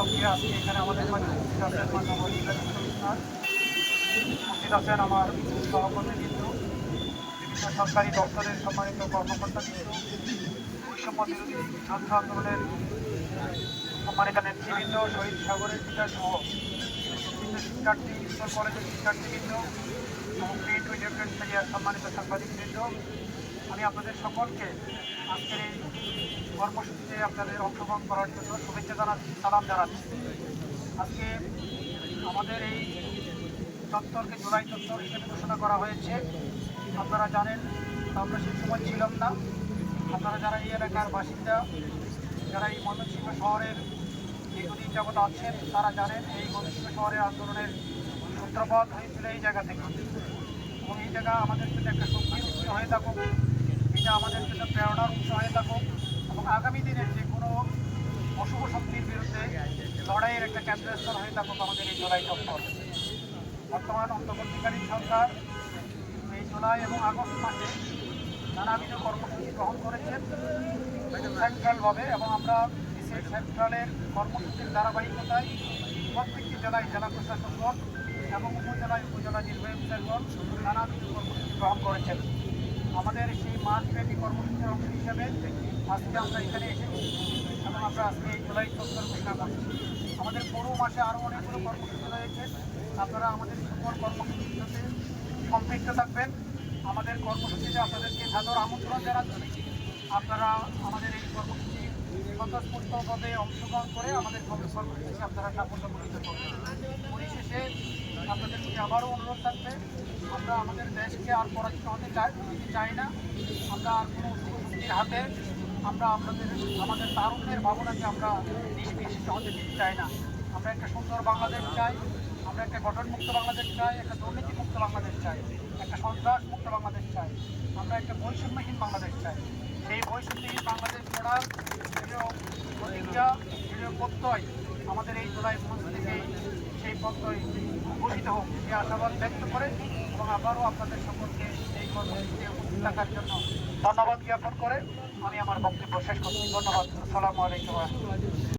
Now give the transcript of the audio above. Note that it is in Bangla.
উপলক্ষে আজকে এখানে আমাদের মাঝে উপস্থিত আছেন মাননীয় কমিশনার, উপস্থিত আছেন আমার সহকর্মীবৃন্দ, বিভিন্ন সরকারি দপ্তরের সম্মানিত কর্মকর্তাবৃন্দ, বৈষম্য বিরোধী ছাত্র আন্দোলনের সম্মানিত নেতৃবৃন্দ, শহীদ সাগরের পিতা সহ বিভিন্ন শিক্ষার্থী, স্কুল কলেজের শিক্ষার্থীবৃন্দ এবং প্রিন্ট ও ইলেকট্রনিক মিডিয়ার সম্মানিত সাংবাদিকবৃন্দ, আমি আপনাদের সকলকে আজকের এই কর্মসূচিতে আপনাদের অংশগ্রহণ করার জন্য শুভেচ্ছা জানাচ্ছি, সালাম জানাচ্ছি। আজকে আমাদের এই চত্বরকে জুলাই চত্বর হিসেবে ঘোষণা করা হয়েছে। আপনারা জানেন, আমরা সেই সময় ছিলাম না। আপনারা যারা এই এলাকার বাসিন্দা, যারা এই ময়মনসিংহ শহরের দীর্ঘদিন যাবৎ আছেন, তারা জানেন এই ময়মনসিংহ শহরের আন্দোলনের সূত্রপাত হয়েছিল এই জায়গা থেকে, এবং এই জায়গা আমাদের জন্য একটা শক্তির উৎস হয়ে থাকুক, এটা আমাদের জন্য প্রেরণার উৎস হয়ে থাকুক, এবং আগামী দিনের যে কোনো অশুভ শক্তির বিরুদ্ধে লড়াইয়ের একটা কেন্দ্রস্থল হয়ে থাকুক আমাদের এই জুলাই চত্বর। বর্তমান অন্তর্বর্তীকালীন সরকার এই জুলাই এবং আগস্ট মাসে নানাবিধ কর্মসূচি গ্রহণ করেছেন সেন্ট্রালভাবে, এবং আমরা সেই সেন্ট্রালের কর্মসূচির ধারাবাহিকতায় প্রত্যেকটি জেলায় জেলা প্রশাসকগণ এবং উপজেলা নির্বাহী অফিসারগণ নানাবিধ কর্মসূচি গ্রহণ করেছেন। আমাদের সেই মাসব্যাপী কর্মসূচির অংশ হিসাবে আজকে আমরা এখানে এসেছি এবং আমরা আজকে এই জুলাই চত্বর ঘোষণা করছি। আমাদের পুরো মাসে আরও অনেকগুলো কর্মসূচি রয়েছে। আপনারা আমাদের সকল কর্মসূচির সাথে সম্পৃক্ত থাকবেন। আমাদের কর্মসূচিতে আপনাদেরকে সাদর আমন্ত্রণ জানাচ্ছি। আপনারা আমাদের এই কর্মসূচি স্বতঃস্ফূর্তভাবে অংশগ্রহণ করে আমাদের কর্মসূচি আপনারা সাফল্যমণ্ডিত করবেন। পরিশেষে আপনাদের প্রতি আবারও অনুরোধ থাকবে, আমরা আমাদের দেশকে আর পরাজিত হতে চাই না। আমরা আর কোনো শক্তির হাতে আমরা আমাদের তারুণ্যের ভাবনাকে আমরা নিষ্পেষিত হতে দিতে চাই না। আমরা একটা সুন্দর বাংলাদেশ চাই, আমরা একটা গঠনমুক্ত বাংলাদেশ চাই, একটা দুর্নীতিমুক্ত বাংলাদেশ চাই, একটা সন্ত্রাসমুক্ত বাংলাদেশ চাই, আমরা একটা বৈষম্যহীন বাংলাদেশ চাই। সেই বৈষম্যহীন বাংলাদেশ গড়ার প্রতিজ্ঞা, প্রত্যয় আমাদের এই জুলাই মঞ্চ থেকে সেই প্রত্যয় ঘোষিত হোক, এই আশাবাদ ব্যক্ত করে এবং আবারও আপনাদের সকলকে এই কর্মসূচিতে উপস্থিত থাকার জন্য ধন্যবাদ জ্ঞাপন করে আমি আমার বক্তব্য শেষ করছি। ধন্যবাদ। আসসালামু আলাইকুম।